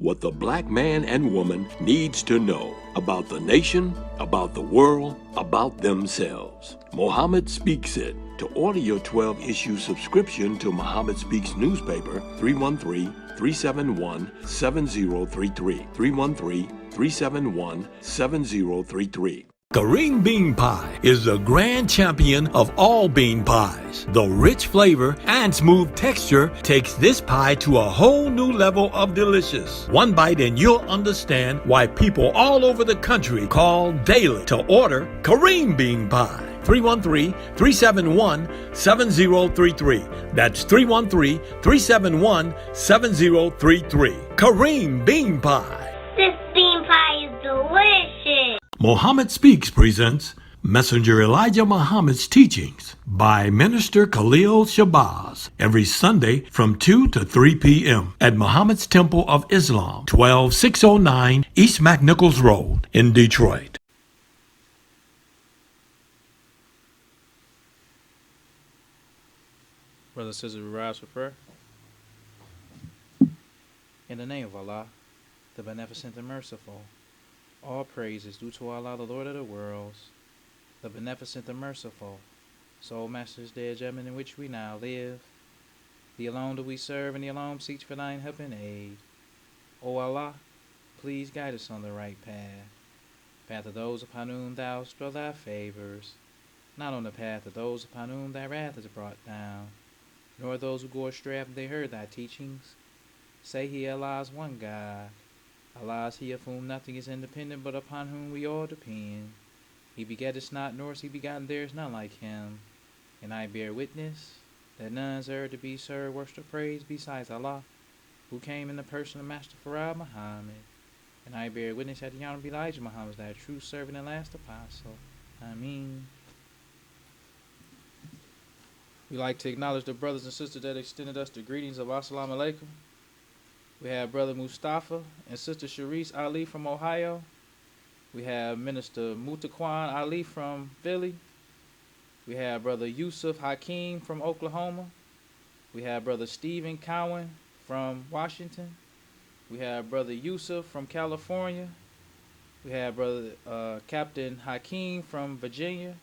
what the black man and woman needs to know about the nation, about the world, about themselves. Muhammad Speaks It. To order your 12-issue subscription to Muhammad Speaks newspaper, 313-371-7033. 313-371-7033. Kareem Bean Pie is the grand champion of all bean pies. The rich flavor and smooth texture takes this pie to a whole new level of delicious. One bite and you'll understand why people all over the country call daily to order Kareem Bean Pie. 313-371-7033. That's 313-371-7033. Kareem Bean Pie. This bean pie is delicious. Muhammad Speaks presents Messenger Elijah Muhammad's Teachings by Minister Khalil Shabazz every Sunday from 2 to 3 p.m. at Muhammad's Temple of Islam, 12609 East McNichols Road in Detroit. Brothers and sisters, we rise for prayer. In the name of Allah, the Beneficent and Merciful, all praise is due to Allah, the Lord of the worlds, the Beneficent and Merciful, Soul Master's dear judgment in which we now live. The alone do we serve, and the alone seek for thine help and aid. O Allah, please guide us on the right path of those upon whom thou bestow thy favors, not on the path of those upon whom thy wrath is brought down, nor those who go astray after they heard thy teachings. Say he, Allah is one God. Allah is he of whom nothing is independent, but upon whom we all depend. He begetteth not, nor is he begotten, there is none like him. And I bear witness that none is ever to be served, worship, or praise besides Allah, who came in the person of Master Farad Muhammad. And I bear witness that the Honorable Elijah Muhammad is thy true servant and last apostle. Ameen. We like to acknowledge the brothers and sisters that extended us the greetings of Assalamu Alaikum. We have Brother Mustafa and Sister Sharice Ali from Ohio. We have Minister Mutaquan Ali from Philly. We have Brother Yusuf Hakeem from Oklahoma. We have Brother Stephen Cowan from Washington. We have Brother Yusuf from California. We have Brother Captain Hakeem from Virginia.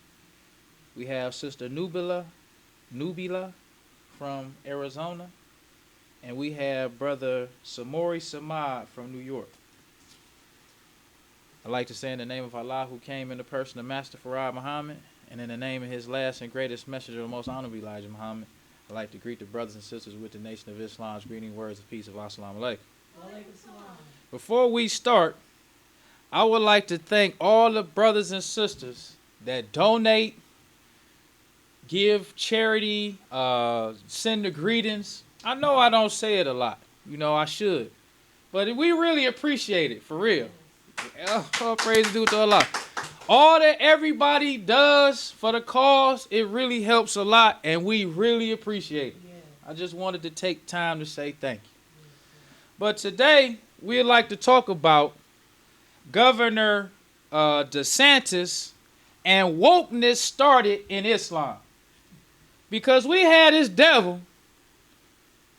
We have Sister Nubila from Arizona. And we have Brother Samori Samad from New York. I'd like to say in the name of Allah, who came in the person of Master Farad Muhammad, and in the name of his last and greatest messenger, the most honorable Elijah Muhammad, I'd like to greet the brothers and sisters with the Nation of Islam's greeting words of peace of Assalamu Alaikum. Before we start, I would like to thank all the brothers and sisters that donate, give charity, send the greetings. I know I don't say it a lot. I should. But we really appreciate it, for real. All praise due to Allah. All that everybody does for the cause, it really helps a lot, and we really appreciate it. I just wanted to take time to say thank you. But today, we'd like to talk about Governor DeSantis and wokeness started in Islam. Because we had this devil.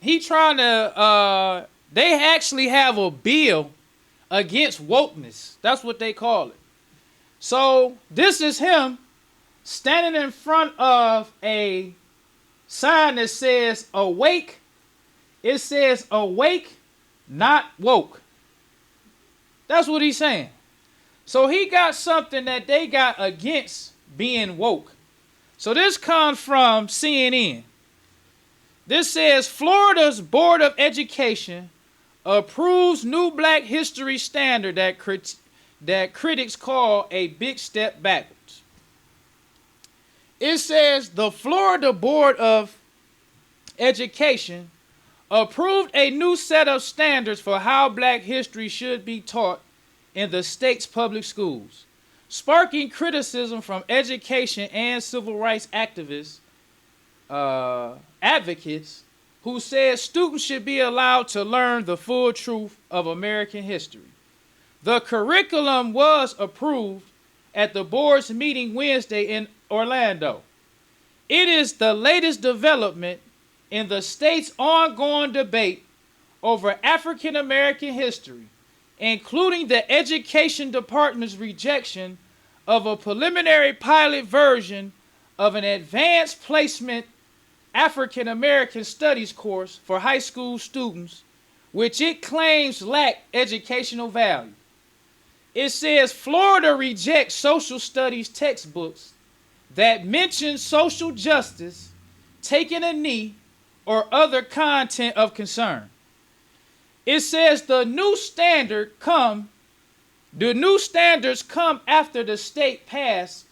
He trying to, they actually have a bill against wokeness. That's what they call it. So this is him standing in front of a sign that says awake. It says awake, not woke. That's what he's saying. So he got something that they got against being woke. So this comes from CNN. This says Florida's Board of Education approves new Black history standard that critics call a big step backwards. It says the Florida Board of Education approved a new set of standards for how Black history should be taught in the state's public schools, sparking criticism from education and civil rights activists, advocates who said students should be allowed to learn the full truth of American history. The curriculum was approved at the board's meeting Wednesday in Orlando. It is the latest development in the state's ongoing debate over African American history, including the Education Department's rejection of a preliminary pilot version of an advanced placement African American Studies course for high school students, which it claims lacked educational value. It says Florida rejects social studies textbooks that mention social justice, taking a knee, or other content of concern. It says the new standards come after the state passed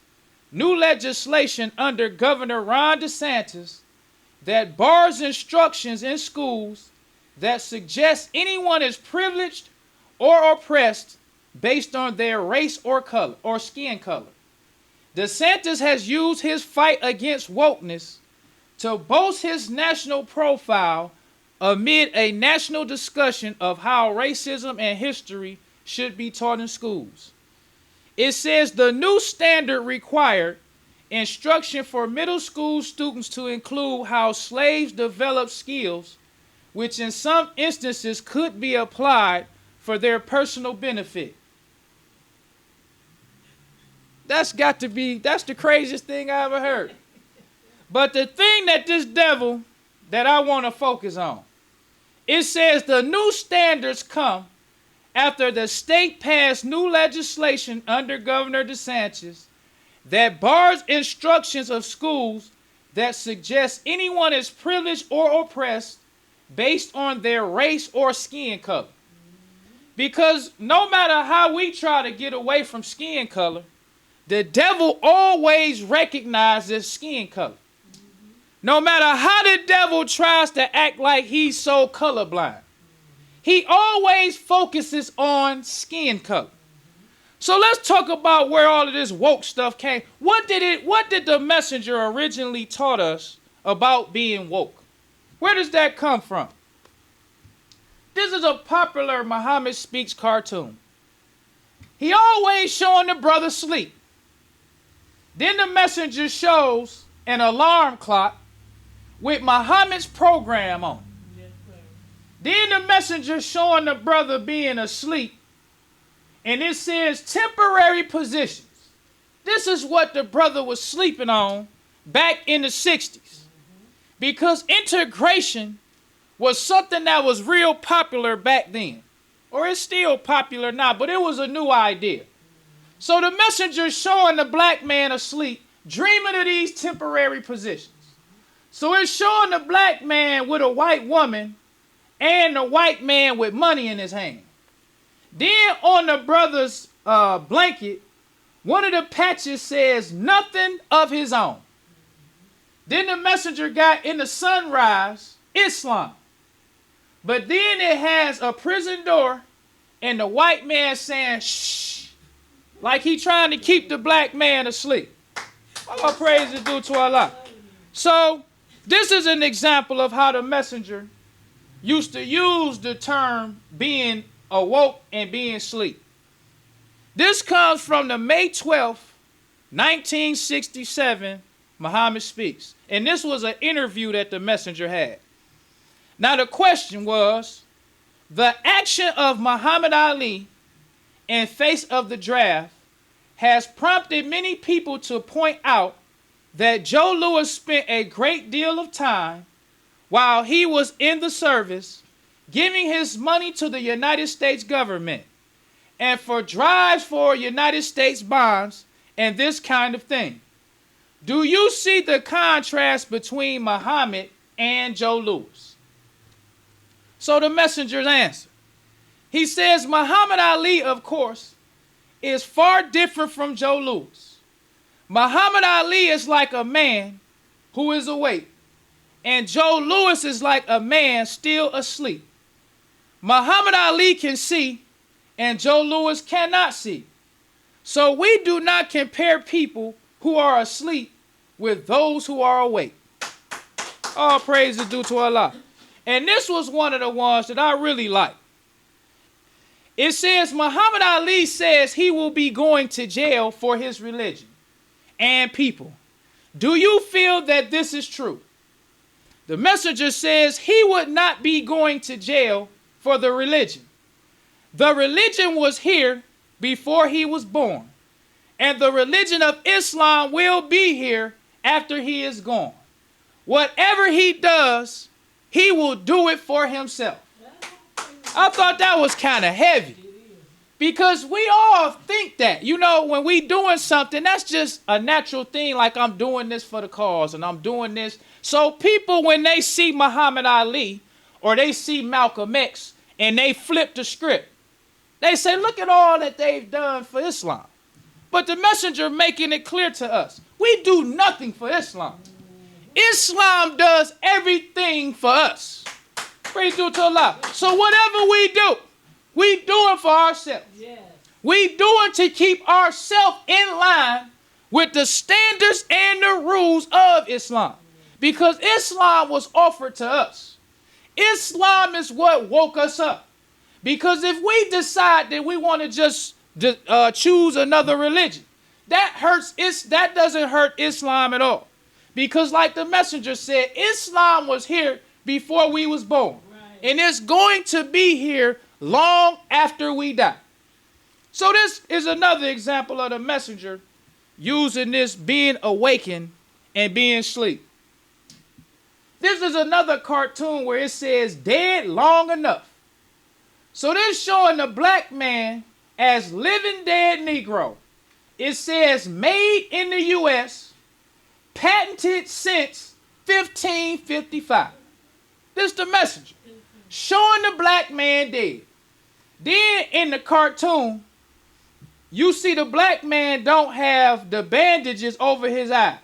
new legislation under Governor Ron DeSantis that bars instructions in schools that suggest anyone is privileged or oppressed based on their race or color or skin color. DeSantis has used his fight against wokeness to boast his national profile amid a national discussion of how racism and history should be taught in schools. It says the new standard required instruction for middle school students to include how slaves developed skills, which in some instances could be applied for their personal benefit. That's the craziest thing I ever heard. But the thing that this devil that I want to focus on, it says the new standards come after the state passed new legislation under Governor DeSantis that bars instructions of schools that suggest anyone is privileged or oppressed based on their race or skin color. Because no matter how we try to get away from skin color, the devil always recognizes skin color. No matter how the devil tries to act like he's so colorblind, he always focuses on skin color. So let's talk about where all of this woke stuff came. What did the messenger originally taught us about being woke? Where does that come from? This is a popular Muhammad Speaks cartoon. He always showing the brother sleep. Then the messenger shows an alarm clock with Muhammad's program on. Then the messenger showing the brother being asleep, and it says temporary positions. This is what the brother was sleeping on back in the 60s. Because integration was something that was real popular back then. Or it's still popular now, but it was a new idea. So the messenger showing the black man asleep, dreaming of these temporary positions. So it's showing the black man with a white woman and the white man with money in his hand. Then on the brother's blanket, one of the patches says nothing of his own. Then the messenger got in the sunrise, Islam. But then it has a prison door and the white man saying shh, like he trying to keep the black man asleep. All praise is due to Allah. So this is an example of how the messenger used to use the term being awoke and being asleep. This comes from the May 12th, 1967, Muhammad Speaks. And this was an interview that the messenger had. Now the question was, the action of Muhammad Ali in face of the draft has prompted many people to point out that Joe Louis spent a great deal of time while he was in the service giving his money to the United States government and for drives for United States bonds and this kind of thing. Do you see the contrast between Muhammad and Joe Louis? So the messenger's answer. He says Muhammad Ali, of course, is far different from Joe Louis. Muhammad Ali is like a man who is awake, and Joe Louis is like a man still asleep. Muhammad Ali can see, and Joe Louis cannot see. So we do not compare people who are asleep with those who are awake. All praise is due to Allah. And this was one of the ones that I really like. It says Muhammad Ali says he will be going to jail for his religion and people. Do you feel that this is true? The messenger says he would not be going to jail for the religion. The religion was here before he was born. And the religion of Islam will be here after he is gone. Whatever he does, he will do it for himself. I thought that was kind of heavy. Because we all think that, you know, when we doing something, that's just a natural thing. Like, I'm doing this for the cause and I'm doing this. So people, when they see Muhammad Ali or they see Malcolm X and they flip the script, they say, look at all that they've done for Islam. But the messenger making it clear to us, we do nothing for Islam. Islam does everything for us. Praise to Allah. So whatever we do it for ourselves. Yes. We do it to keep ourselves in line with the standards and the rules of Islam. Because Islam was offered to us. Islam is what woke us up. Because if we decide that we want to just choose another religion, that doesn't hurt Islam at all. Because like the messenger said, Islam was here before we was born. Right. And it's going to be here long after we die. So this is another example of the messenger using this being awakened and being asleep. This is another cartoon where it says dead long enough. So this showing the black man as living dead Negro. It says made in the U.S., patented since 1555. This is the messenger showing the black man dead. Then in the cartoon, you see the black man don't have the bandages over his eyes.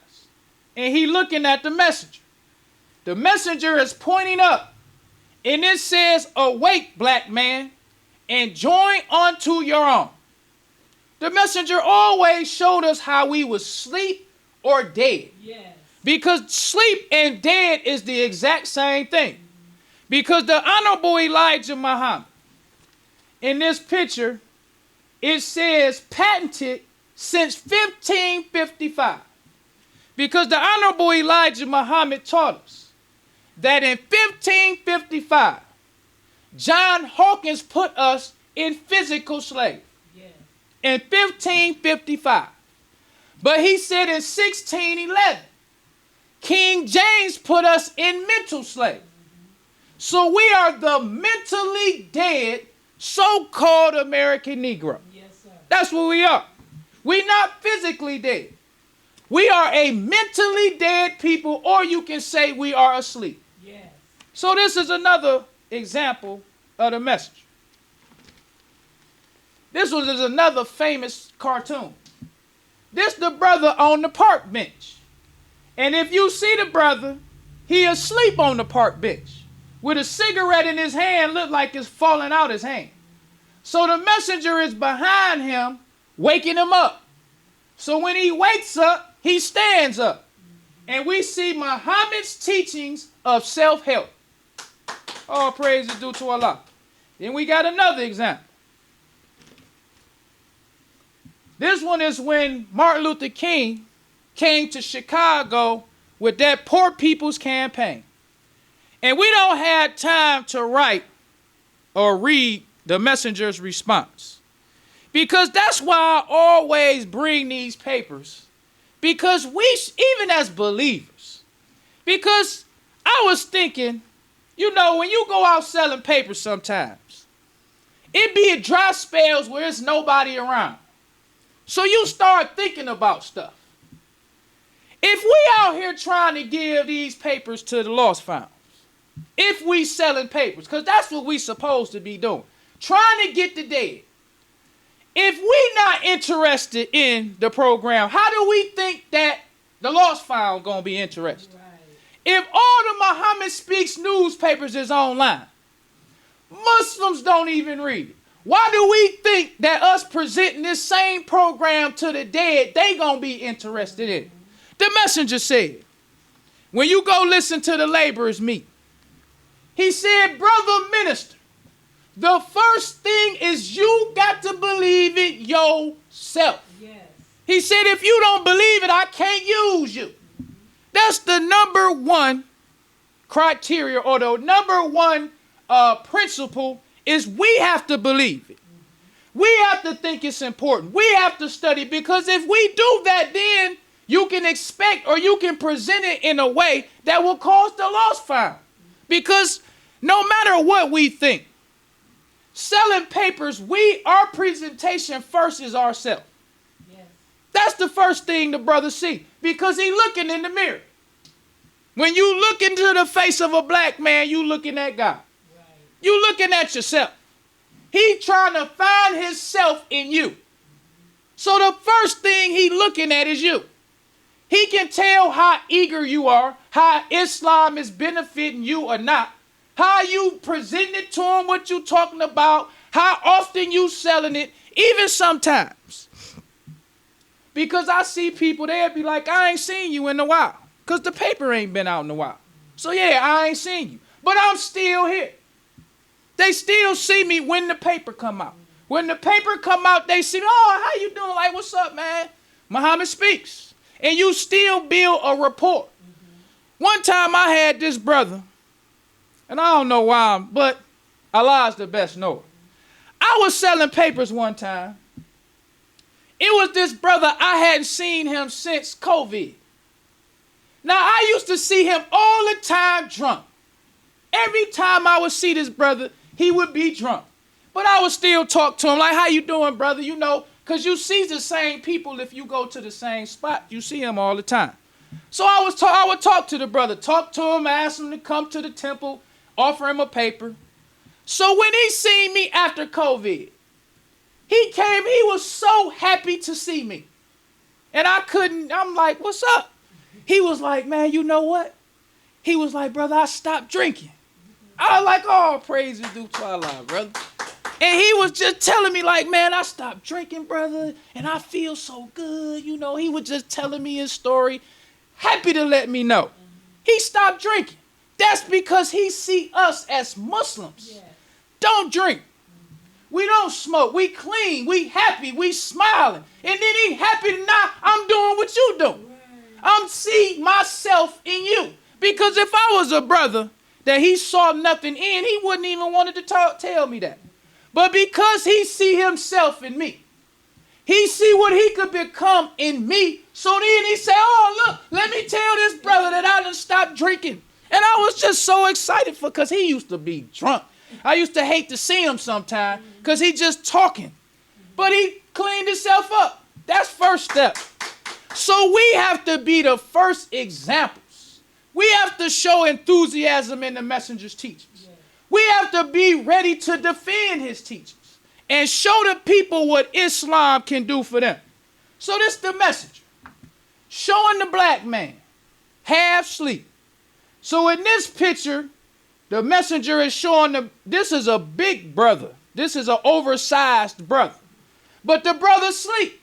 And he looking at the messenger. The messenger is pointing up. And it says, awake, black man, and join unto your own. The messenger always showed us how we was asleep or dead. Yes. Because sleep and dead is the exact same thing. Because the Honorable Elijah Muhammad, in this picture, it says patented since 1555. Because the Honorable Elijah Muhammad taught us that in 1555, John Hawkins put us in physical slavery. Yeah. In 1555. But he said in 1611, King James put us in mental slavery. So we are the mentally dead so-called American Negro. Yes, sir. That's what we are. We're not physically dead. We are a mentally dead people, or you can say we are asleep. Yes. So this is another example of the message. This was another famous cartoon. This the brother on the park bench. And if you see the brother, he asleep on the park bench with a cigarette in his hand, look like it's falling out his hand. So the messenger is behind him, waking him up. So when he wakes up, he stands up. And we see Muhammad's teachings of self-help. All praise is due to Allah. Then we got another example. This one is when Martin Luther King came to Chicago with that Poor People's Campaign. And we don't have time to write or read the messenger's response. Because that's why I always bring these papers. Because we, even as believers, because I was thinking, you know, when you go out selling papers sometimes, it be dry spells where there's nobody around. So you start thinking about stuff. If we out here trying to give these papers to the lost found, if we selling papers, because that's what we supposed to be doing, trying to get the dead. If we not interested in the program, how do we think that the lost found gonna be interested? Right. If all the Muhammad Speaks newspapers is online, Muslims don't even read it. Why do we think that us presenting this same program to the dead, they gonna be interested in it? The messenger said, when you go listen to the laborers meet, he said, brother minister, the first thing is you got to believe it yourself. Yes. He said, if you don't believe it, I can't use you. That's the number one criteria or the number one principle is we have to believe it. We have to think it's important. We have to study, because if we do that, then you can expect, or you can present it in a way that will cause the lost fine. Because no matter what we think, selling papers, our presentation first is ourselves. Yes. That's the first thing the brother see, because he looking in the mirror. When you look into the face of a black man, you looking at God. Right. You looking at yourself. He trying to find himself in you. So the first thing he looking at is you. He can tell how eager you are, how Islam is benefiting you or not, how you present it to him, what you talking about, how often you selling it, even sometimes. Because I see people, they'll be like, I ain't seen you in a while, because the paper ain't been out in a while. So yeah, I ain't seen you, but I'm still here. They still see me when the paper come out. When the paper come out, they see, oh, how you doing? Like, what's up, man? Muhammad speaks. And you still build a rapport. One time I had this brother, and I don't know why, but Allah's the best knower. I was selling papers one time. It was this brother, I hadn't seen him since COVID. Now, I used to see him all the time drunk. Every time I would see this brother, he would be drunk. But I would still talk to him like, how you doing, brother? You know, because you see the same people if you go to the same spot. You see them all the time. So I would talk to the brother, talk to him, ask him to come to the temple, offer him a paper. So when he seen me after COVID, he came, he was so happy to see me. And I'm like, what's up? He was like, man, you know what? He was like, brother, I stopped drinking. I was like, oh, praise is due to Allah, brother. And he was just telling me like, man, I stopped drinking, brother, and I feel so good. You know, he was just telling me his story, happy to let me know. He stopped drinking. That's because he see us as Muslims. Yeah. Don't drink. We don't smoke. We clean. We happy. We smiling. And then he happy now I'm doing what you do. I'm seeing myself in you. Because if I was a brother that he saw nothing in, he wouldn't even wanted to tell me that. But because he see himself in me, he see what he could become in me. So then he said, oh, look, let me tell this brother that I done stopped drinking. And I was just so excited because he used to be drunk. I used to hate to see him sometime because he just talking. But he cleaned himself up. That's first step. So we have to be the first examples. We have to show enthusiasm in the messenger's teachings. We have to be ready to defend his teachings and show the people what Islam can do for them. So this is the messenger. Showing the black man half sleep. So in this picture, the messenger is showing this is a big brother. This is an oversized brother. But the brother's asleep.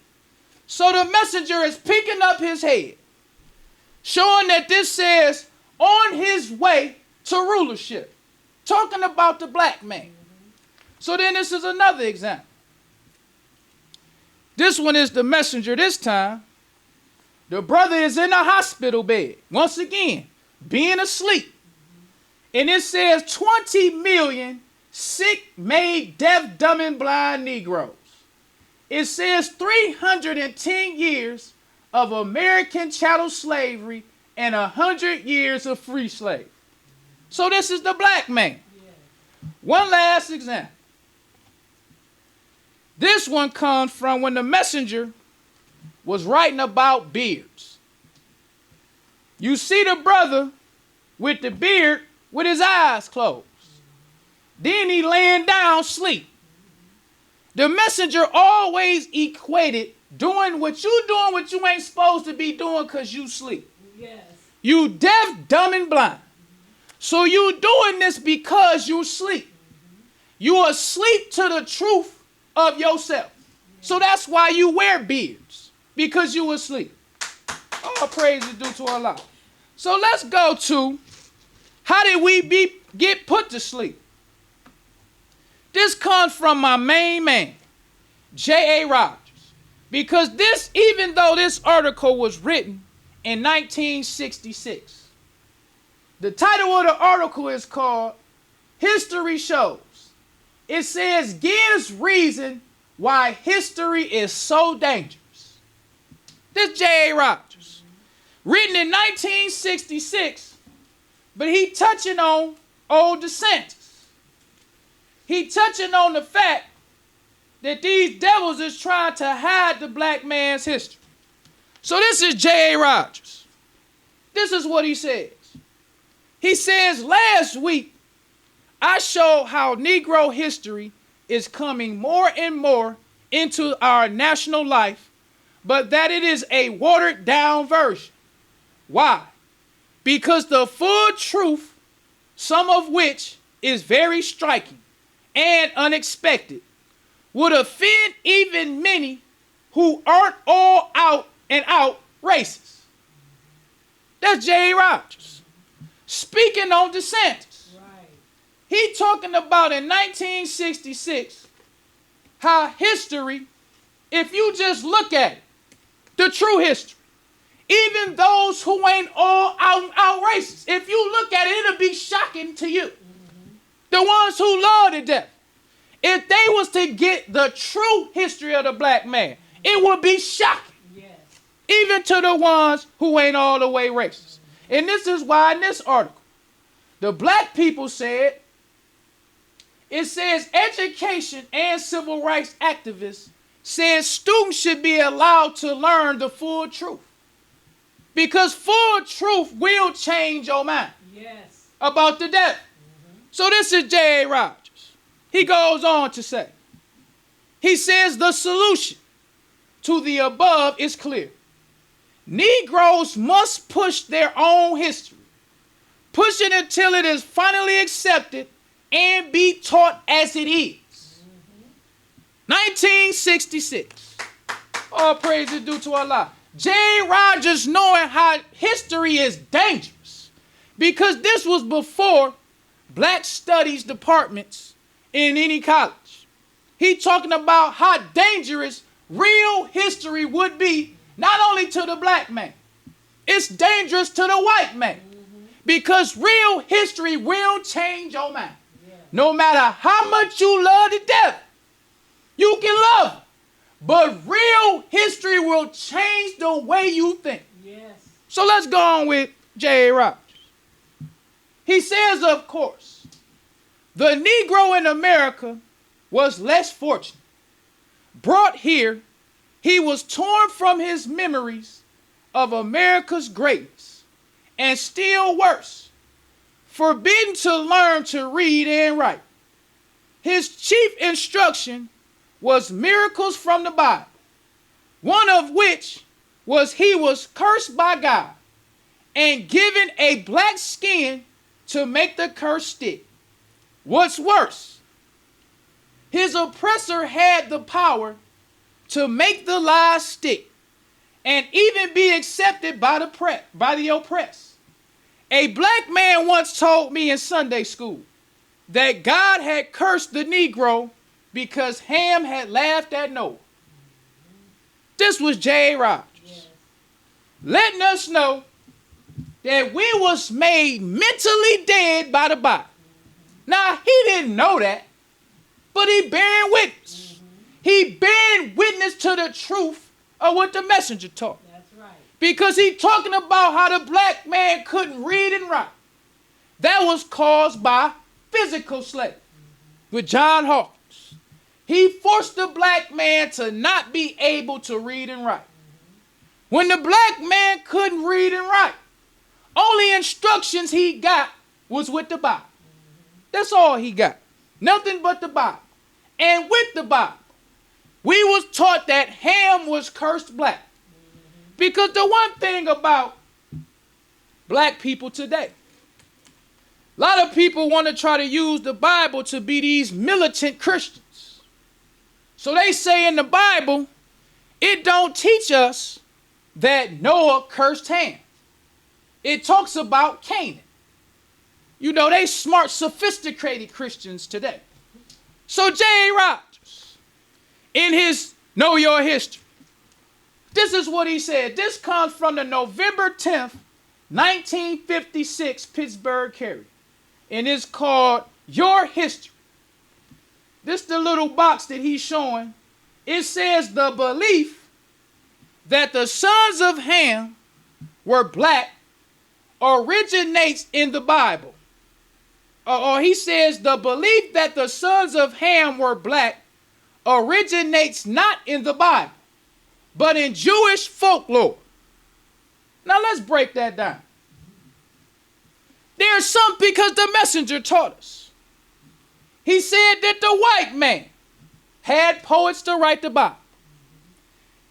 So the messenger is picking up his head, showing that this says on his way to rulership. Talking about the black man. So then this is another example. This one is the messenger this time. The brother is in a hospital bed. Once again, being asleep. And it says 20 million sick, made, deaf, dumb, and blind Negroes. It says 310 years of American chattel slavery and 100 years of free slave. So this is the black man. One last example. This one comes from when the messenger was writing about beards. You see the brother with the beard with his eyes closed. Then he laying down sleep. The messenger always equated doing what you ain't supposed to be doing because you sleep. Yes. You deaf, dumb, and blind. So you doing this because you sleep. You are asleep to the truth of yourself. So that's why you wear beards, because you asleep. All praise is due to Allah. So let's go to how did we get put to sleep? This comes from my main man, J.A. Rogers. Because this, even though this article was written in 1966, the title of the article is called History Shows It says, gives reason why history is so dangerous. This J.A. Rogers, written in 1966, but he touching on old DeSantis. He touching on the fact that these devils is trying to hide the black man's history. So this is J.A. Rogers. This is what he says. He says, last week, I showed how Negro history is coming more and more into our national life, but that it is a watered down version. Why? Because the full truth, some of which is very striking and unexpected, would offend even many who aren't all out and out racist. That's J.A. Rogers. Speaking on DeSantis. Right. He talking about in 1966 how history, if you just look at it, the true history, even those who ain't all out and out racist, if you look at it, it'll be shocking to you. Mm-hmm. The ones who love to death. If they was to get the true history of the black man, it would be shocking. Yes. Even to the ones who ain't all the way racist. And this is why in this article, the black people said, it says education and civil rights activists says students should be allowed to learn the full truth. Because full truth will change your mind. Yes. About the devil. Mm-hmm. So this is J.A. Rogers. He goes on to say, he says the solution to the above is clear. Negroes must push their own history. Push it until it is finally accepted and be taught as it is. Mm-hmm. 1966. All praise is due to Allah. J. Rogers knowing how history is dangerous because this was before black studies departments in any college. He talking about how dangerous real history would be, not only to the black man, it's dangerous to the white man. Mm-hmm. Because real history will change your mind. Yeah. No matter how much you love the devil, you can love him. But real history will change the way you think. Yes. So let's go on with J.A. Rogers. He says, of course, the Negro in America was less fortunate. Brought here, he was torn from his memories of America's greatness, and still worse, forbidden to learn to read and write. His chief instruction was miracles from the Bible, one of which was he was cursed by God and given a black skin to make the curse stick. What's worse, his oppressor had the power to make the lies stick and even be accepted by the oppressed. A black man once told me in Sunday school that God had cursed the Negro because Ham had laughed at Noah. This was J.A. Rogers. Yes. Letting us know that we was made mentally dead by the Bible. Now, he didn't know that, but he bearing witness. Mm-hmm. He bearing witness to the truth of what the messenger taught. That's right. Because he talking about how the black man couldn't read and write. That was caused by physical slavery. Mm-hmm. With John Hawkins. He forced the black man to not be able to read and write. Mm-hmm. When the black man couldn't read and write, only instructions he got was with the Bible. That's all he got. Nothing but the Bible. And with the Bible, we was taught that Ham was cursed black. Because the one thing about black people today, a lot of people want to try to use the Bible to be these militant Christians. So they say in the Bible, it don't teach us that Noah cursed Ham. It talks about Canaan. You know, they smart, sophisticated Christians today. So J.A. Rogers, in his Know Your History, this is what he said. This comes from the November 10th, 1956 Pittsburgh Carrier. And it's called Your History. This the little box that he's showing. It says the belief that the sons of Ham were black originates in the Bible. Or he says the belief that the sons of Ham were black originates not in the Bible, but in Jewish folklore. Now let's break that down. There's some, because the messenger taught us. He said that the white man had poets to write the Bible.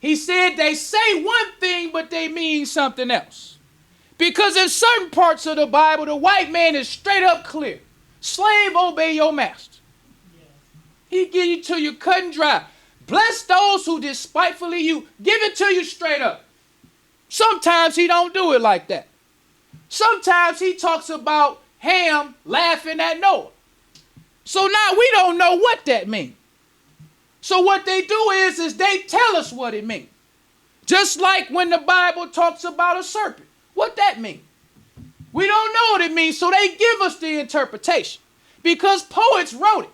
He said they say one thing, but they mean something else. Because in certain parts of the Bible, the white man is straight up clear. Slave, obey your master. He give it to you cut and dry. Bless those who despitefully you. Give it to you straight up. Sometimes he don't do it like that. Sometimes he talks about Ham laughing at Noah. So now we don't know what that means. So what they do is they tell us what it means. Just like when the Bible talks about a serpent. What that mean? We don't know what it means, so they give us the interpretation. Because poets wrote it.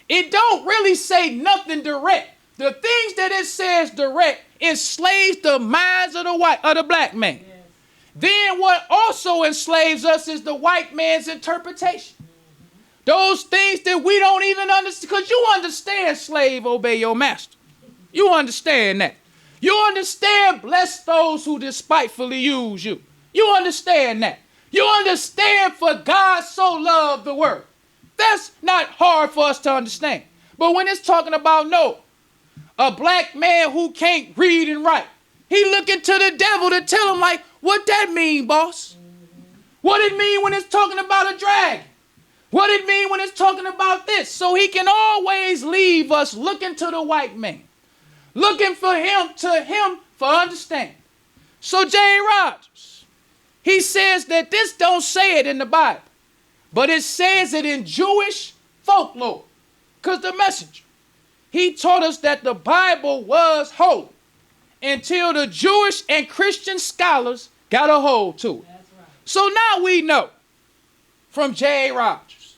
It don't really say nothing direct. The things that it says direct enslaves the minds of the black man. Yes. Then what also enslaves us is the white man's interpretation. Those things that we don't even understand. Because you understand, slave, obey your master. You understand that. You understand, bless those who despitefully use you. You understand that. You understand, for God so loved the world. That's not hard for us to understand. But when it's talking about Noah, a black man who can't read and write, he looking to the devil to tell him, like, what that mean, boss? What it mean when it's talking about a dragon? What it mean when it's talking about this? So he can always leave us looking to the white man, looking for him for understanding. So J. Rogers, he says that this don't say it in the Bible, but it says it in Jewish folklore. Because the messenger, he taught us that the Bible was holy until the Jewish and Christian scholars got a hold to it. That's right. So now we know from J. Rogers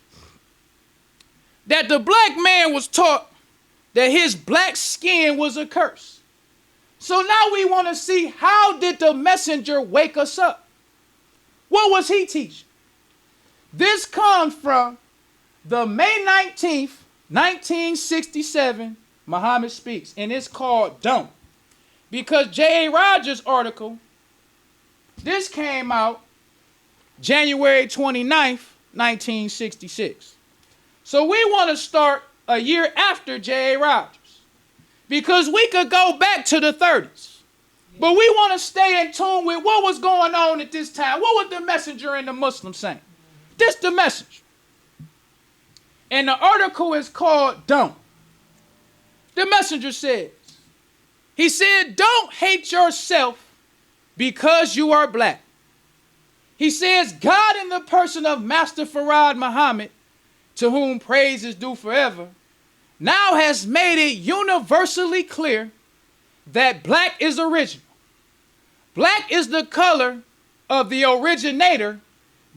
that the black man was taught that his black skin was a curse. So now we want to see, how did the messenger wake us up? What was he teaching? This comes from the May 19th, 1967, Muhammad Speaks, and it's called Don't. Because J.A. Rogers' article, this came out January 29th, 1966. So we want to start a year after J.A. Rogers, because we could go back to the 30s. But we want to stay in tune with what was going on at this time. What was the messenger and the Muslims saying? This the message. And the article is called Don't. The messenger says, he said, don't hate yourself because you are black. He says, God in the person of Master Farad Muhammad, to whom praise is due forever, now has made it universally clear that black is original. Black is the color of the originator,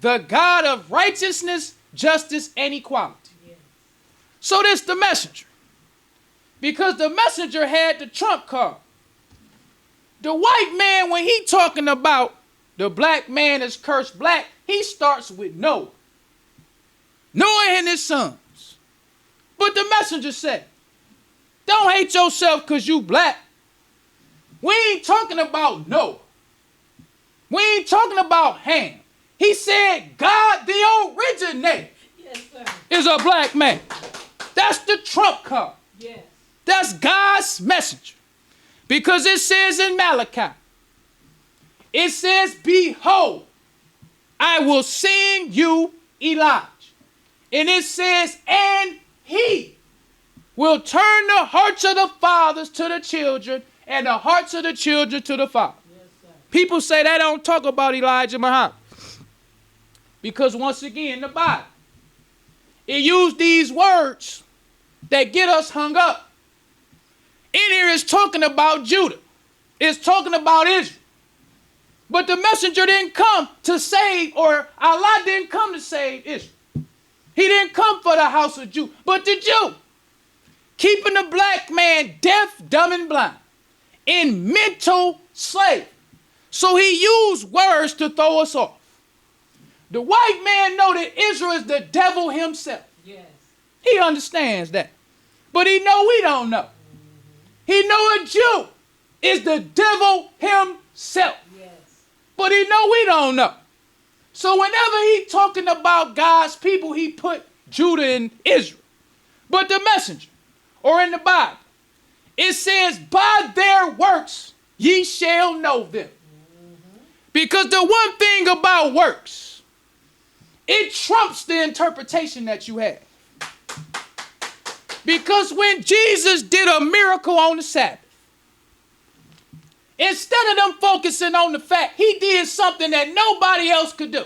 the God of righteousness, justice, and equality. Yes. So this the messenger. Because the messenger had the trump card. The white man, when he talking about the black man is cursed black, he starts with Noah. Noah and his sons. But the messenger said, don't hate yourself because you black. We ain't talking about Noah. We ain't talking about Ham. He said God, the originator, yes, sir, is a black man. That's the trump card. Yes. That's God's messenger. Because it says in Malachi, it says, behold, I will send you Elijah. And it says, and he will turn the hearts of the fathers to the children and the hearts of the children to the fathers. Yes, people say they don't talk about Elijah Muhammad. Because once again, the Bible, it used these words that get us hung up. In here it's talking about Judah. It's talking about Israel. But the messenger didn't come to save, or Allah didn't come to save Israel. He didn't come for the house of Judah, but the Jew. keeping the black man deaf, dumb, and blind, in mental slavery. So he used words to throw us off. The white man know that Israel is the devil himself. Yes. He understands that. But he know we don't know. He know a Jew is the devil himself. Yes. But he know we don't know. So whenever he talking about God's people, he put Judah and Israel. But the messenger, or in the Bible, it says, by their works ye shall know them. Because the one thing about works, it trumps the interpretation that you have. Because when Jesus did a miracle on the Sabbath, instead of them focusing on the fact he did something that nobody else could do,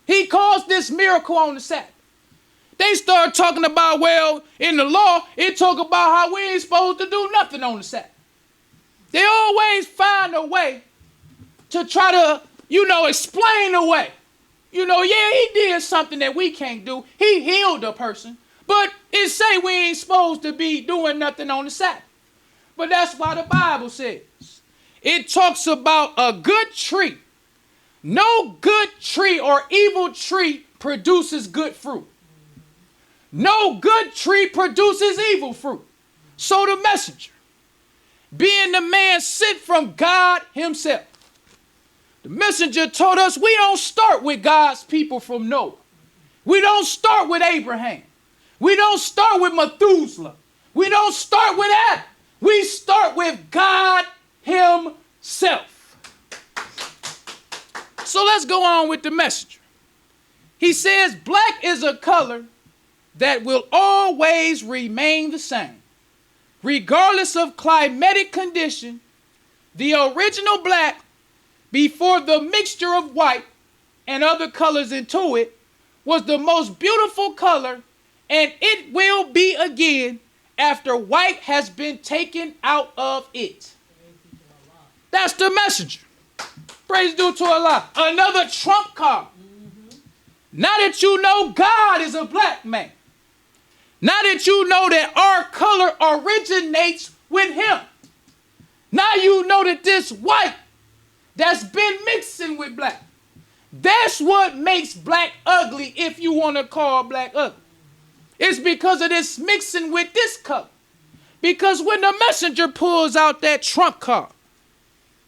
he caused this miracle on the Sabbath. They start talking about, well, in the law, it talk about how we ain't supposed to do nothing on the Sabbath. They always find a way to try to, explain away. Yeah, he did something that we can't do. He healed a person. But it say we ain't supposed to be doing nothing on the Sabbath. But that's why the Bible says. It talks about a good tree. No good tree or evil tree produces good fruit. No good tree produces evil fruit. So the messenger, being the man sent from God himself, the messenger told us we don't start with God's people from Noah. We don't start with Abraham. We don't start with Methuselah. We don't start with Adam. We start with God himself. So let's go on with the messenger. He says black is a color that will always remain the same. Regardless of climatic condition, the original black, before the mixture of white and other colors into it, was the most beautiful color, and it will be again after white has been taken out of it. That's the messenger. Praise due to Allah. Another trump card. Now that you know God is a black man. Now that you know that our color originates with him. Now you know that this white that's been mixing with black, that's what makes black ugly, if you want to call black ugly. It's because of this mixing with this color. Because when the messenger pulls out that trump card,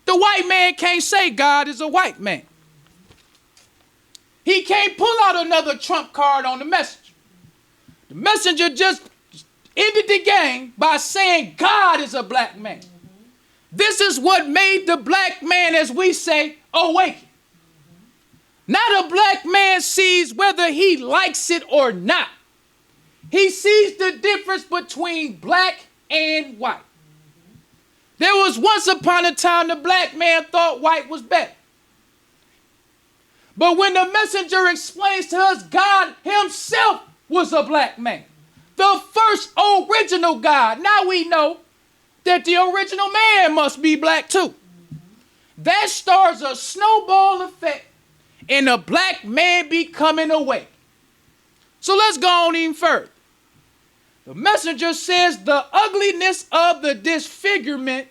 the white man can't say God is a white man. He can't pull out another trump card on the messenger. The messenger just ended the game by saying God is a black man. This is what made the black man, as we say, awaken. Now the black man sees whether he likes it or not. He sees the difference between black and white. There was once upon a time the black man thought white was better. But when the messenger explains to us God himself was a black man, the first original God, now we know that the original man must be black too. That starts a snowball effect in a black man becoming awake. So let's go on even further. The messenger says the ugliness of the disfigurement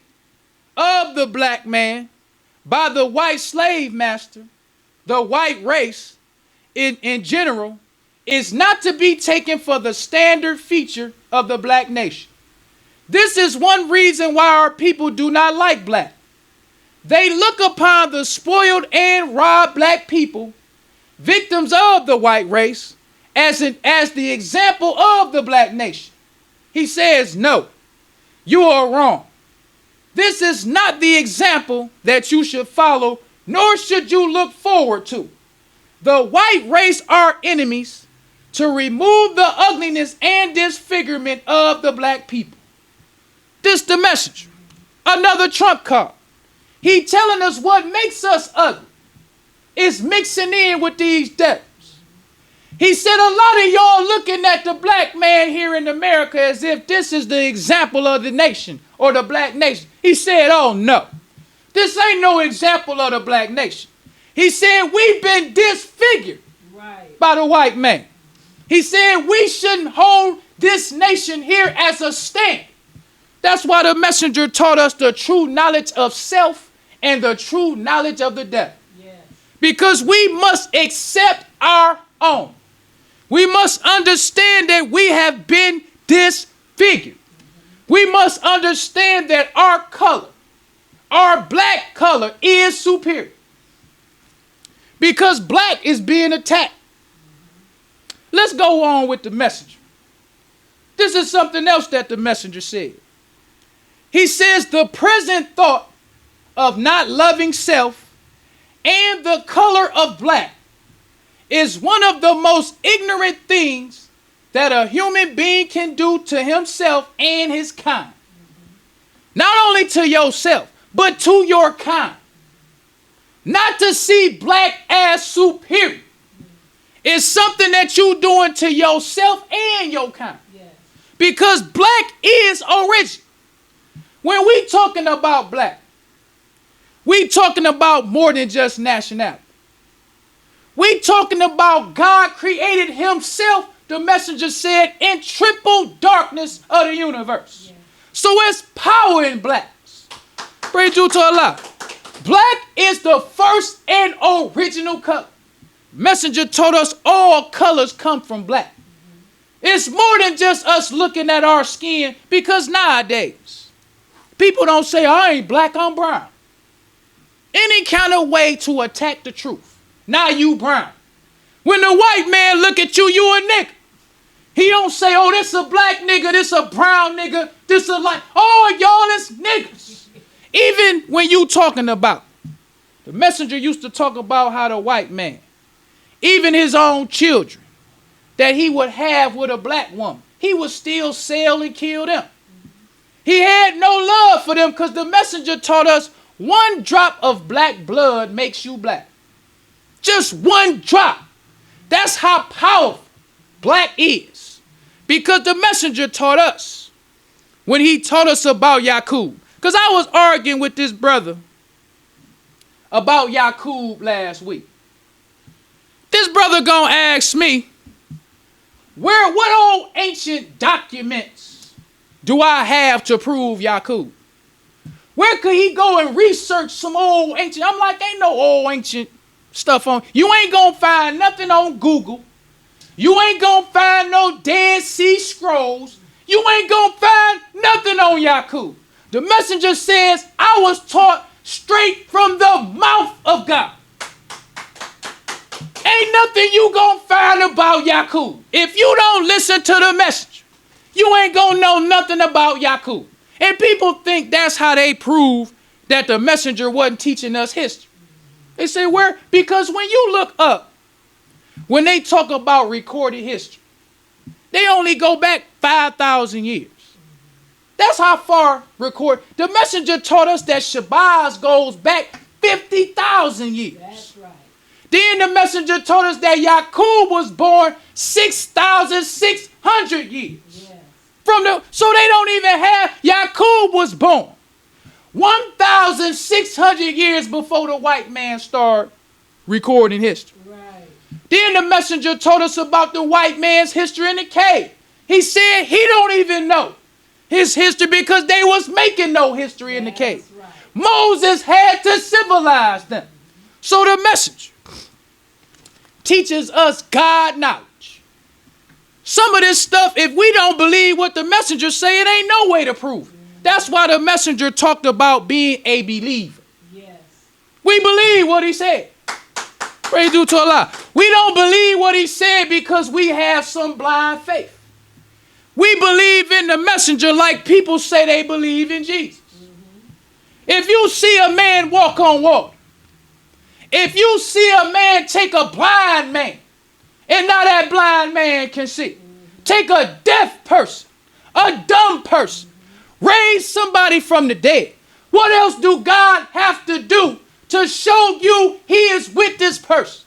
of the black man by the white slave master, the white race in general, is not to be taken for the standard feature of the black nation. This is one reason why our people do not like black. They look upon the spoiled and robbed black people, victims of the white race, as the example of the black nation. He says, no, you are wrong. This is not the example that you should follow, nor should you look forward to. The white race are enemies to remove the ugliness and disfigurement of the black people. This the messenger. Another trump card. He telling us what makes us ugly is mixing in with these devils. He said a lot of y'all looking at the black man here in America as if this is the example of the nation or the black nation. He said, oh no, this ain't no example of the black nation. He said we've been disfigured by the white man. He said we shouldn't hold this nation here as a stand. That's why the messenger taught us the true knowledge of self and the true knowledge of the devil. Yes. Because we must accept our own. We must understand that we have been disfigured. We must understand that our color, our black color, is superior. Because black is being attacked. Let's go on with the messenger. This is something else that the messenger said. He says the present thought of not loving self and the color of black is one of the most ignorant things that a human being can do to himself and his kind. Not only to yourself, but to your kind. Not to see black as superior is something that you're doing to yourself and your kind. Yes. Because black is original. When we talking about black, we talking about more than just nationality. We talking about God created himself, the messenger said, in triple darkness of the universe. Yes. So it's power in blacks. Praise you to Allah. Black is the first and original color. Messenger told us all colors come from black. It's more than just us looking at our skin, because nowadays, people don't say, I ain't black, I'm brown. Any kind of way to attack the truth. Now you brown. When the white man look at you, you a nigga. He don't say, oh, this a black nigga, this a brown nigga, this a like, oh, y'all is niggas. Even when you talking about, the messenger used to talk about how the white man, even his own children, that he would have with a black woman, he would still sell and kill them. He had no love for them because the messenger taught us one drop of black blood makes you black. Just one drop. That's how powerful black is. Because the messenger taught us when he taught us about Yaqub. Because I was arguing with this brother about Yaqub last week. This brother gonna ask me, what old ancient documents do I have to prove Yaqub? Where could he go and research some old ancient? I'm like, ain't no old ancient stuff on. You ain't gonna find nothing on Google. You ain't gonna find no Dead Sea Scrolls. You ain't gonna find nothing on Yaqub. The messenger says, I was taught straight from the mouth of God. Ain't nothing you gonna find about Yaqub. If you don't listen to the messenger, you ain't gonna know nothing about Yaqub. And people think that's how they prove that the messenger wasn't teaching us history. They say, where? Because when you look up, when they talk about recorded history, they only go back 5,000 years. That's how far record. The messenger taught us that Shabazz goes back 50,000 years. That's right. Then the messenger told us that Yaqub was born 6,600 years. Yeah. So they don't even have, Yaqub was born 1,600 years before the white man started recording history. Right. Then the messenger told us about the white man's history in the cave. He said he don't even know his history because they was making no history in the cave. Right. Moses had to civilize them. So the messenger teaches us God knowledge. Some of this stuff, if we don't believe what the messenger say, it ain't no way to prove it. That's why the messenger talked about being a believer. Yes. We believe what he said. Praise to Allah. We don't believe what he said because we have some blind faith. We believe in the messenger like people say they believe in Jesus. Mm-hmm. If you see a man walk on water, if you see a man take a blind man, and now that blind man can see, take a deaf person, a dumb person, raise somebody from the dead, what else do God have to do to show you he is with this person?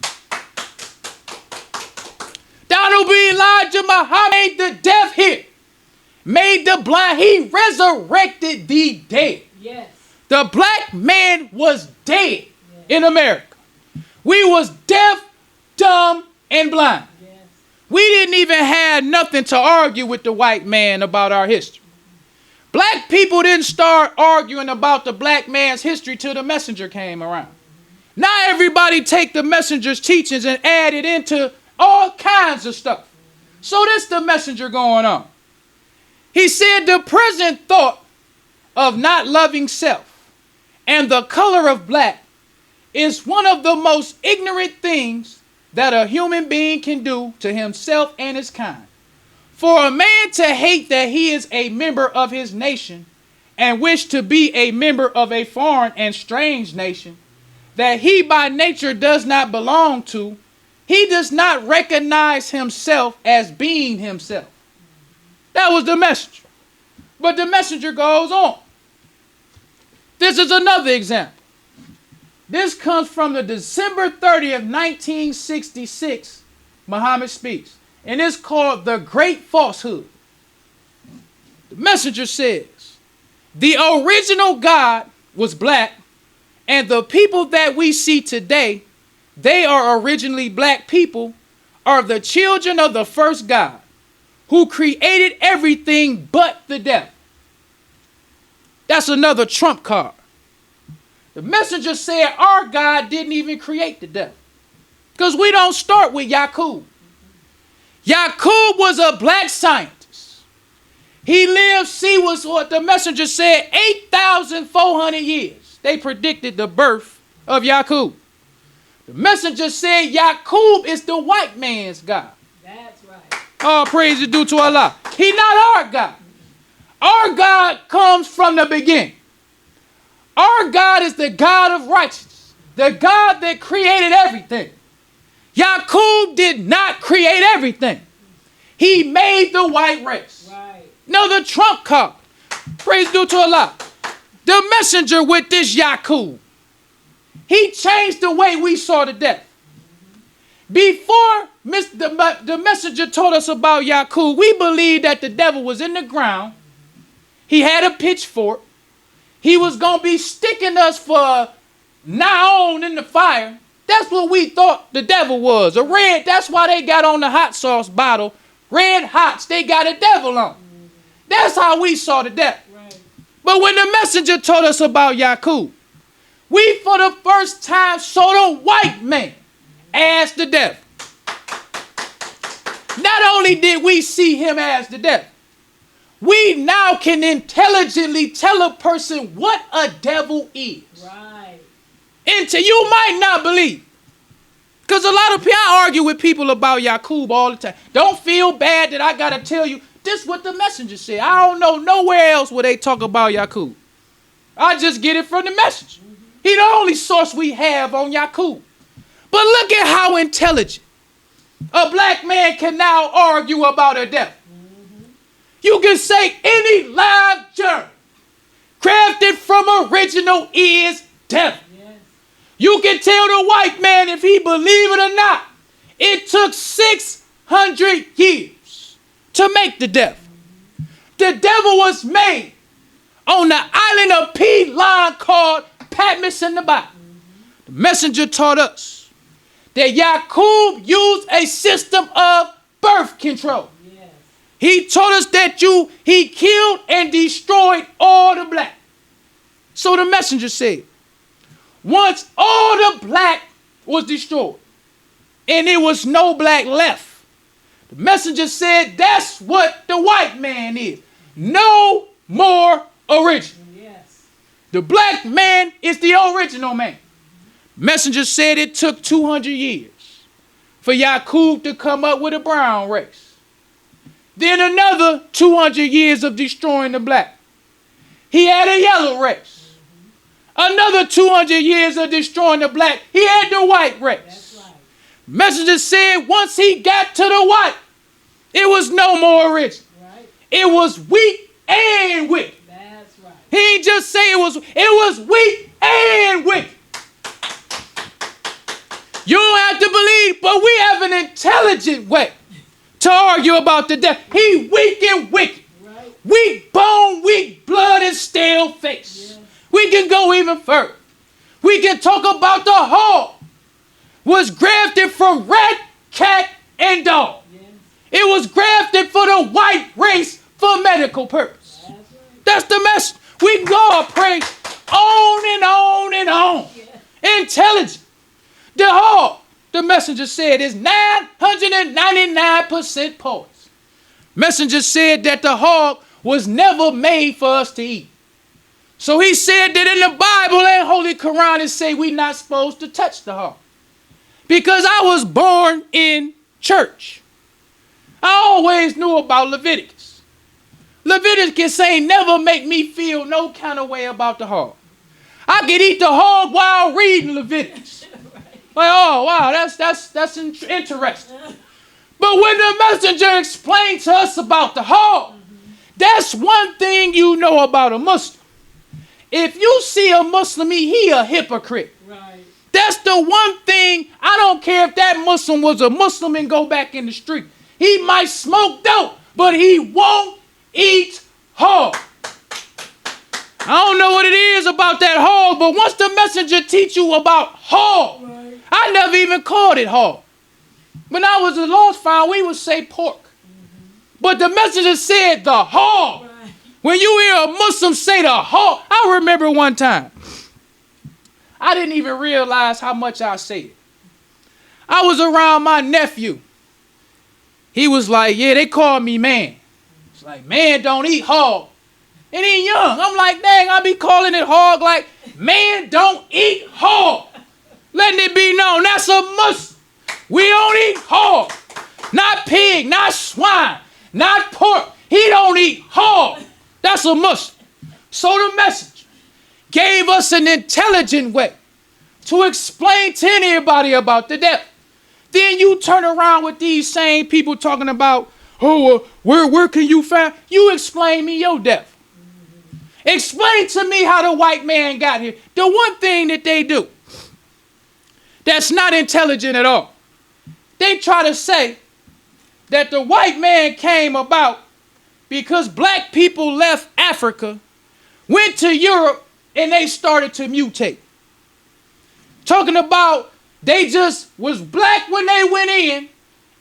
That'll be Elijah Muhammad, made the deaf hear, made the blind, he resurrected the dead. Yes. The black man was dead in America. We was deaf, dumb, and blind. Yes. We didn't even have nothing to argue with the white man about our history. Black people didn't start arguing about the black man's history till the messenger came around. Now everybody take the messenger's teachings and add it into all kinds of stuff. So this the messenger going on. He said the present thought of not loving self and the color of black is one of the most ignorant things that a human being can do to himself and his kind. For a man to hate that he is a member of his nation and wish to be a member of a foreign and strange nation that he by nature does not belong to, he does not recognize himself as being himself. That was the messenger. But the messenger goes on. This is another example. This comes from the December 30th, 1966 Muhammad speech. And it's called The Great Falsehood. The messenger says, the original God was black, and the people that we see today, they are originally black people, are the children of the first God, who created everything but the devil. That's another trump card. The messenger said our God didn't even create the devil. Because we don't start with Yaqub. Yaqub was a black scientist. He lived, see was what the messenger said, 8,400 years. They predicted the birth of Yaqub. The messenger said Yaqub is the white man's God. That's right. All praise is due to Allah. He's not our God. Our God comes from the beginning. Our God is the God of righteousness, the God that created everything. Yaqub did not create everything. He made the white race. Right. Another trump card. Praise due to Allah. The messenger with this Yaqub, he changed the way we saw the death. Before the messenger told us about Yaqub, we believed that the devil was in the ground. He had a pitchfork. He was going to be sticking us for now on in the fire. That's what we thought the devil was. A red, that's why they got on the hot sauce bottle. Red Hots, they got a devil on. That's how we saw the devil. Right. But when the messenger told us about Yaqub, we for the first time saw the white man as the devil. Not only did we see him as the devil, we now can intelligently tell a person what a devil is. Right. And you might not believe. Because a lot of people, I argue with people about Yaqub all the time. Don't feel bad that I got to tell you. This is what the messenger said. I don't know nowhere else where they talk about Yaqub. I just get it from the messenger. He the only source we have on Yaqub. But look at how intelligent a black man can now argue about a devil. You can say any live germ crafted from original is devil. Yes. You can tell the white man, if he believe it or not, it took 600 years to make the devil. The devil was made on the island of Pelan called Patmos in the Bible. The messenger taught us that Yaqub used a system of birth control. Yes. He told us that he killed and destroyed all the black. So the messenger said, once all the black was destroyed and there was no black left, the messenger said that's what the white man is. No more original. Yes. The black man is the original man. Messenger said it took 200 years for Yaqub to come up with a brown race. Then another 200 years of destroying the black. He had a yellow race. Another 200 years of destroying the black. He had the white race. That's right. Messenger said once he got to the white, it was no more original. Right. It was weak and wicked. That's right. He ain't just say it was weak and wicked. You don't have to believe, but we have an intelligent way to argue about the death. He weak and wicked. Right. Weak bone, weak blood, and stale face. Yes. We can go even further. We can talk about the hog was grafted from rat, cat, and dog. Yes. It was grafted for the white race for medical purpose. That's the message. We can go pray on and on and on. Intelligent. The hog, the messenger said, is 999% poised. Messenger said that the hog was never made for us to eat. So he said that in the Bible and Holy Quran it say we're not supposed to touch the hog. Because I was born in church. I always knew about Leviticus. Leviticus ain't never make me feel no kind of way about the hog. I could eat the hog while reading Leviticus. Like, oh, wow, that's interesting. But when the messenger explained to us about the hog, that's one thing you know about a Muslim. If you see a Muslim, he a hypocrite. Right. That's the one thing. I don't care if that Muslim was a Muslim and go back in the street. He might smoke dope, but he won't eat hog. I don't know what it is about that hog, but once the messenger teach you about hog, right. I never even called it hog. When I was a lost found, we would say pork. But the messenger said the hog. Right. When you hear a Muslim say the hog, I remember one time, I didn't even realize how much I said. I was around my nephew. He was like, yeah, they call me man. It's like, man don't eat hog. And he young. I'm like, dang, I be calling it hog like, man don't eat hog. Letting it be known, that's a Muslim. We don't eat hog. Not pig, not swine, not pork. He don't eat hog. That's a Muslim. So the messenger gave us an intelligent way to explain to anybody about the devil. Then you turn around with these same people talking about, oh, where can you find? You explain me your devil. Explain to me how the white man got here. The one thing that they do that's not intelligent at all, they try to say that the white man came about because black people left Africa, went to Europe, and they started to mutate. Talking about they just was black when they went in,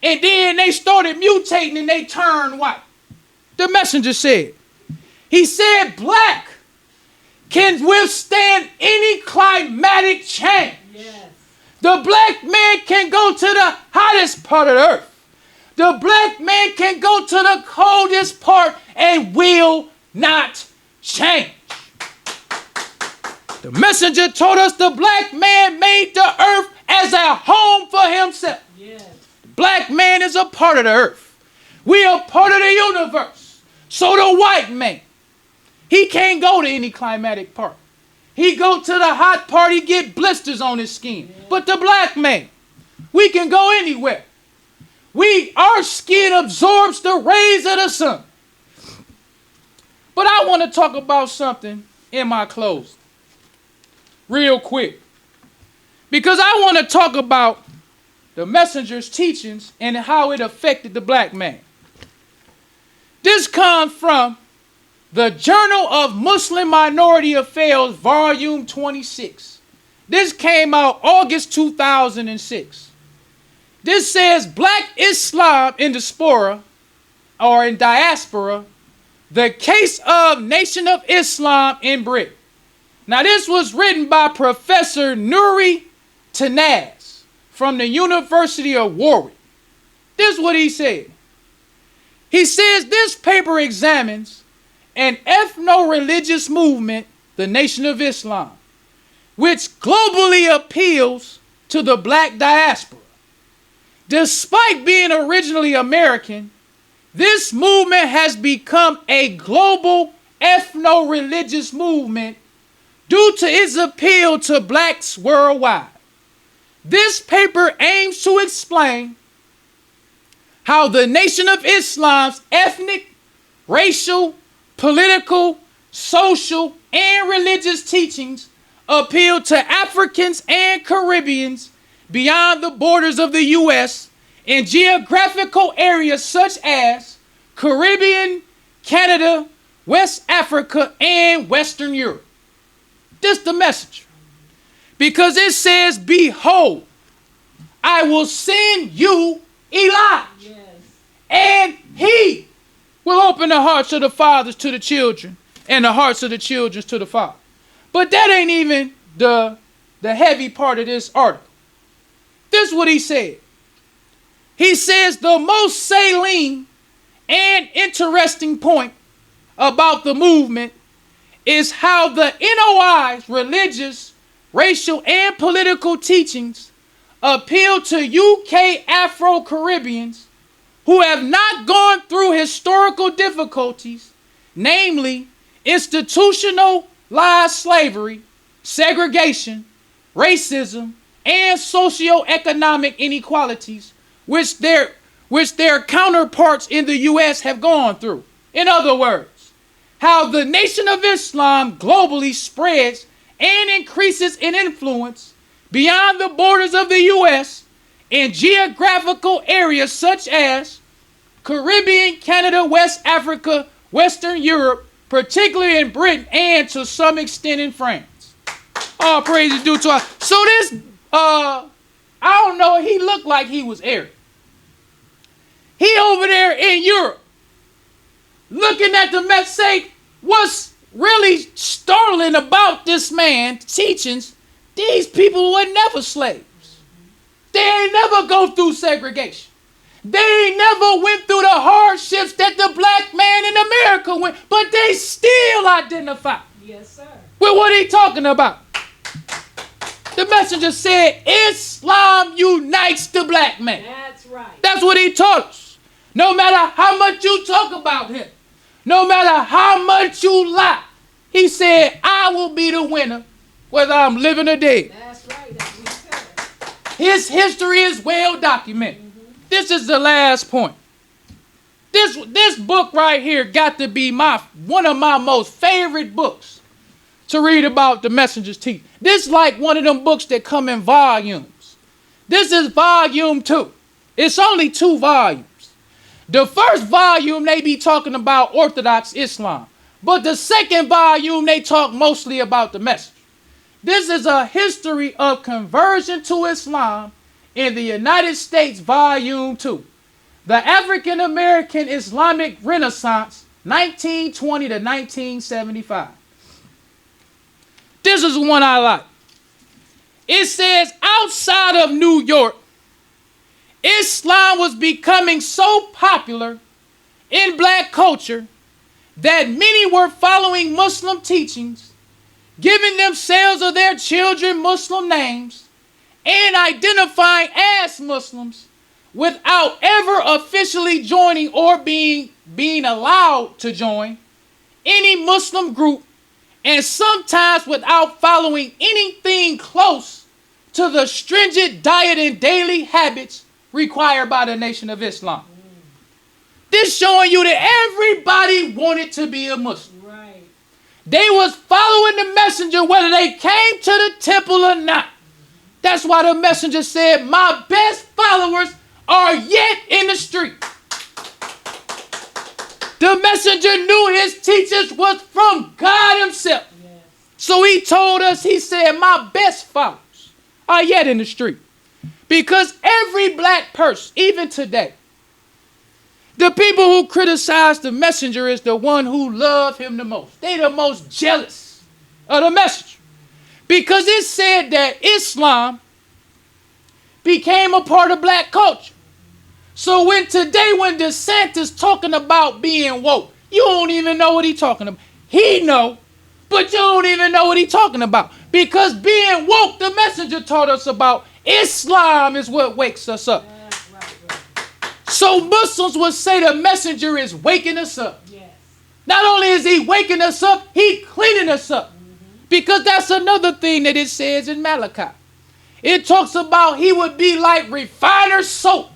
and then they started mutating and they turned white. The messenger said, he said black can withstand any climatic change. Yes. The black man can go to the hottest part of the earth. The black man can go to the coldest part and will not change. The messenger told us the black man made the earth as a home for himself. Yes. The black man is a part of the earth. We are part of the universe. So the white man, he can't go to any climatic part. He go to the hot part, he get blisters on his skin. Yeah. But the black man, we can go anywhere. Our skin absorbs the rays of the sun. But I want to talk about something in my closing, real quick. Because I want to talk about the messenger's teachings and how it affected the black man. This comes from the Journal of Muslim Minority Affairs, Volume 26. This came out August 2006. This says Black Islam in diaspora, or in diaspora, the case of Nation of Islam in Britain. Now this was written by Professor Nuri Tanaz from the University of Warwick. This is what he said. He says this paper examines an ethno-religious movement, the Nation of Islam, which globally appeals to the black diaspora. Despite being originally American, this movement has become a global ethno-religious movement due to its appeal to blacks worldwide. This paper aims to explain how the Nation of Islam's ethnic, racial, political, social, and religious teachings appeal to Africans and Caribbeans beyond the borders of the U.S. in geographical areas such as Caribbean, Canada, West Africa, and Western Europe. This is the message. Because it says, behold, I will send you Elijah. Yes. And he will open the hearts of the fathers to the children and the hearts of the children to the father. But that ain't even the heavy part of this article. This is what he said. He says the most salient and interesting point about the movement is how the NOI's religious, racial, and political teachings appeal to UK Afro-Caribbeans who have not gone through historical difficulties, namely institutionalized slavery, segregation, racism, and socioeconomic inequalities, which their counterparts in the U.S. have gone through. In other words, how the Nation of Islam globally spreads and increases in influence beyond the borders of the U.S. in geographical areas such as Caribbean, Canada, West Africa, Western Europe, particularly in Britain, and to some extent in France. All praise is due to us. So this, I don't know, he looked like he was Arab. He over there in Europe, looking at the message. What's really startling about this man's teachings, these people were never slaves. They ain't never go through segregation. They ain't never went through the hardships that the black man in America went, but they still identify Yes, sir. with what he talking about. The messenger said, Islam unites the black man. That's right. That's what he taught us. No matter how much you talk about him, no matter how much you lie, he said, I will be the winner, whether I'm living or dead. That's right. That's what he said. His history is well documented. This is the last point. This book right here got to be one of my most favorite books to read about the messenger's teaching. This is like one of them books that come in volumes. This is volume 2. It's only 2 volumes. The first volume, they be talking about Orthodox Islam. But the second volume, they talk mostly about the message. This is a history of conversion to Islam in the United States, volume 2. The African American Islamic Renaissance, 1920 to 1975. This is one I like. It says, outside of New York, Islam was becoming so popular in black culture that many were following Muslim teachings, giving themselves or their children Muslim names, and identifying as Muslims without ever officially joining or being allowed to join any Muslim group, and sometimes without following anything close to the stringent diet and daily habits required by the Nation of Islam. This showing you that everybody wanted to be a Muslim. Right. They was following the messenger whether they came to the temple or not. That's why the messenger said, my best followers are yet in the street. The messenger knew his teachers was from God himself. Yes. So he told us, he said, my best followers are yet in the street. Because every black person, even today, the people who criticize the messenger is the one who love him the most. They the most jealous of the messenger. Because it said that Islam became a part of black culture. So when DeSantis talking about being woke, you don't even know what he talking about. He know, but you don't even know what he talking about. Because being woke, the messenger taught us about, Islam is what wakes us up. Right. So Muslims would say the messenger is waking us up. Yes. Not only is he waking us up, he cleaning us up. Because that's another thing that it says in Malachi. It talks about he would be like refiner's soap.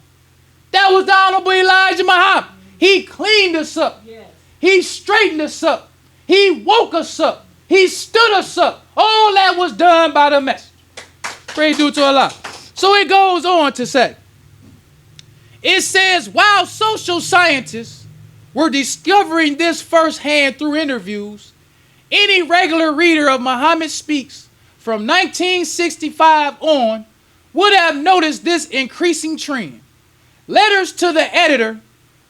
That was the Honorable Elijah Muhammad. He cleaned us up. Yes. He straightened us up. He woke us up. He stood us up. All that was done by the messenger. Praise due to Allah. So it goes on to say, it says, while social scientists were discovering this firsthand through interviews, any regular reader of Muhammad Speaks from 1965 on would have noticed this increasing trend. Letters to the editor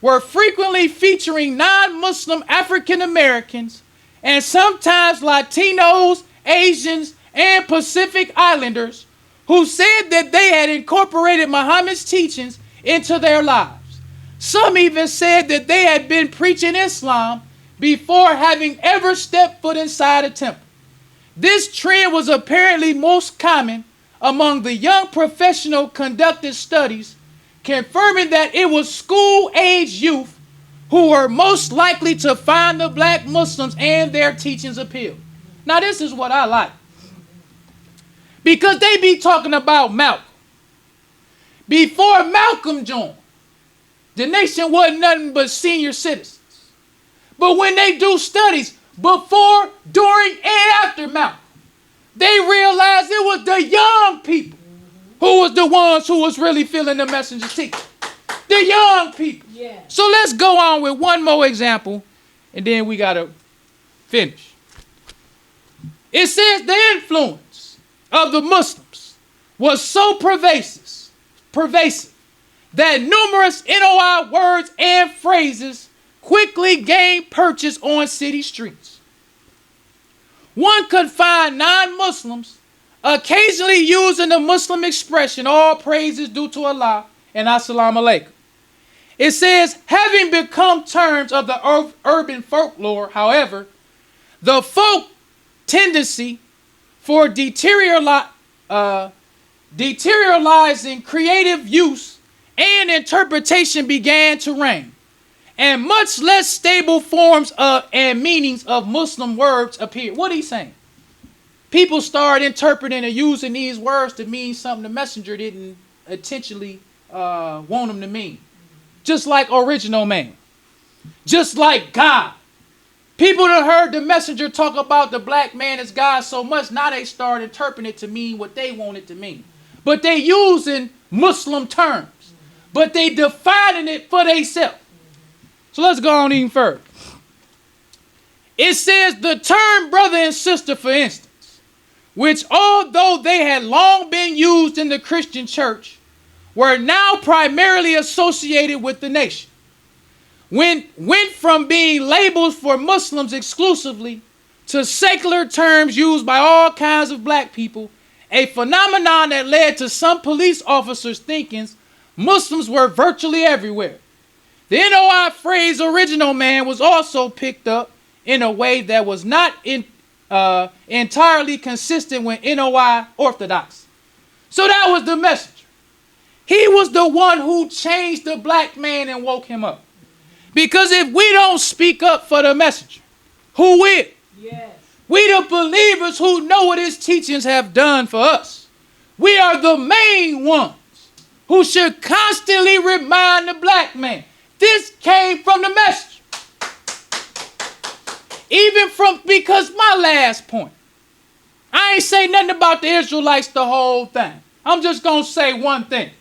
were frequently featuring non-Muslim African Americans and sometimes Latinos, Asians, and Pacific Islanders who said that they had incorporated Muhammad's teachings into their lives. Some even said that they had been preaching Islam before having ever stepped foot inside a temple. This trend was apparently most common among the young professional conducted studies, confirming that it was school-age youth who were most likely to find the black Muslims and their teachings appeal. Now this is what I like. Because they be talking about Malcolm. Before Malcolm joined, the nation wasn't nothing but senior citizens. But when they do studies before, during, and after Malcolm, they realized it was the young people who was the ones who was really feeling the messenger's teaching. The young people. Yeah. So let's go on with one more example, and then we got to finish. It says the influence of the Muslims was so pervasive that numerous NOI words and phrases quickly gained purchase on city streets. One could find non-Muslims occasionally using the Muslim expression, all praise is due to Allah and Assalamu alaikum. It says, having become terms of the urban folklore, however, the folk tendency for deteriorizing creative use and interpretation began to reign, and much less stable forms of and meanings of Muslim words appeared. What are you saying? People started interpreting and using these words to mean something the messenger didn't intentionally want them to mean. Just like original man. Just like God. People that heard the messenger talk about the black man as God so much, now they start interpreting it to mean what they want it to mean. But they using Muslim terms. But they defining it for themselves. So let's go on even further. It says the term brother and sister, for instance, which although they had long been used in the Christian church, were now primarily associated with the nation. Went from being labels for Muslims exclusively to secular terms used by all kinds of black people, a phenomenon that led to some police officers thinking Muslims were virtually everywhere. The NOI phrase original man was also picked up in a way that was not entirely consistent with NOI orthodoxy. So that was the messenger. He was the one who changed the black man and woke him up. Because if we don't speak up for the messenger, who will? Yes. We the believers who know what his teachings have done for us. We are the main ones who should constantly remind the black man, this came from the messenger. Because my last point, I ain't say nothing about the Israelites the whole thing. I'm just going to say one thing.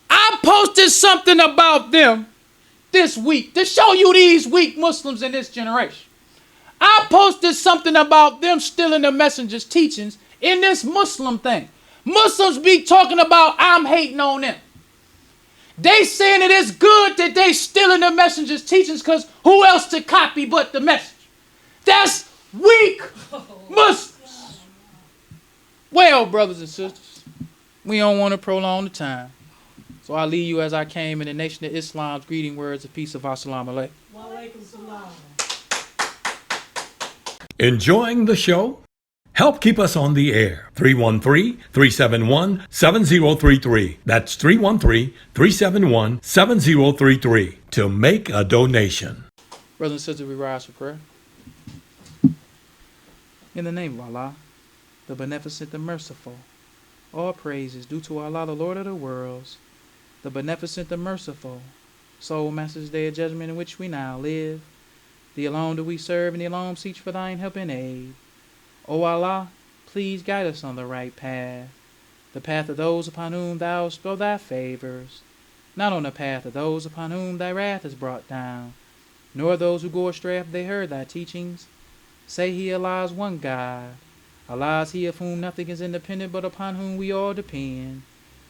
I posted something about them this week to show you these weak Muslims in this generation. I posted something about them stealing the messenger's teachings in this Muslim thing. Muslims be talking about I'm hating on them. They saying it is good that they stealing the messenger's teachings because who else to copy but the messenger? That's weak Muslims. Well, brothers and sisters, we don't want to prolong the time. So I leave you as I came in the nation of Islam's greeting words of peace of Assalamu alaikum. Wa alaikum salam. Enjoying the show? Help keep us on the air. 313-371-7033. That's 313-371-7033 to make a donation. Brothers and sisters, we rise for prayer. In the name of Allah, the beneficent, the merciful, all praise is due to Allah, the Lord of the worlds, the beneficent, the merciful, soul master's day of judgment in which we now live. Thee alone do we serve, and thee alone seek for thine help and aid. O Allah, please guide us on the right path, the path of those upon whom thou bestow thy favors, not on the path of those upon whom thy wrath is brought down, nor those who go astray after they heard thy teachings. Say he, Allah is one God. Allah is he of whom nothing is independent, but upon whom we all depend.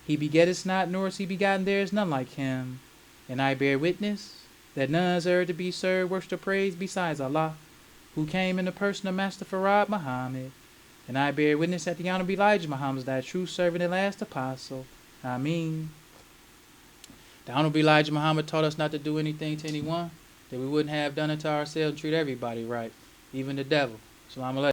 He begetteth not, nor is he begotten, there is none like him. And I bear witness that none are to be served, worship, or praise besides Allah, who came in the person of Master Farad Muhammad. And I bear witness that the Honorable Elijah Muhammad is thy true servant and last apostle. Ameen. The Honorable Elijah Muhammad taught us not to do anything to anyone that we wouldn't have done it to ourselves and treat everybody right, even the devil. Assalamu alaikum.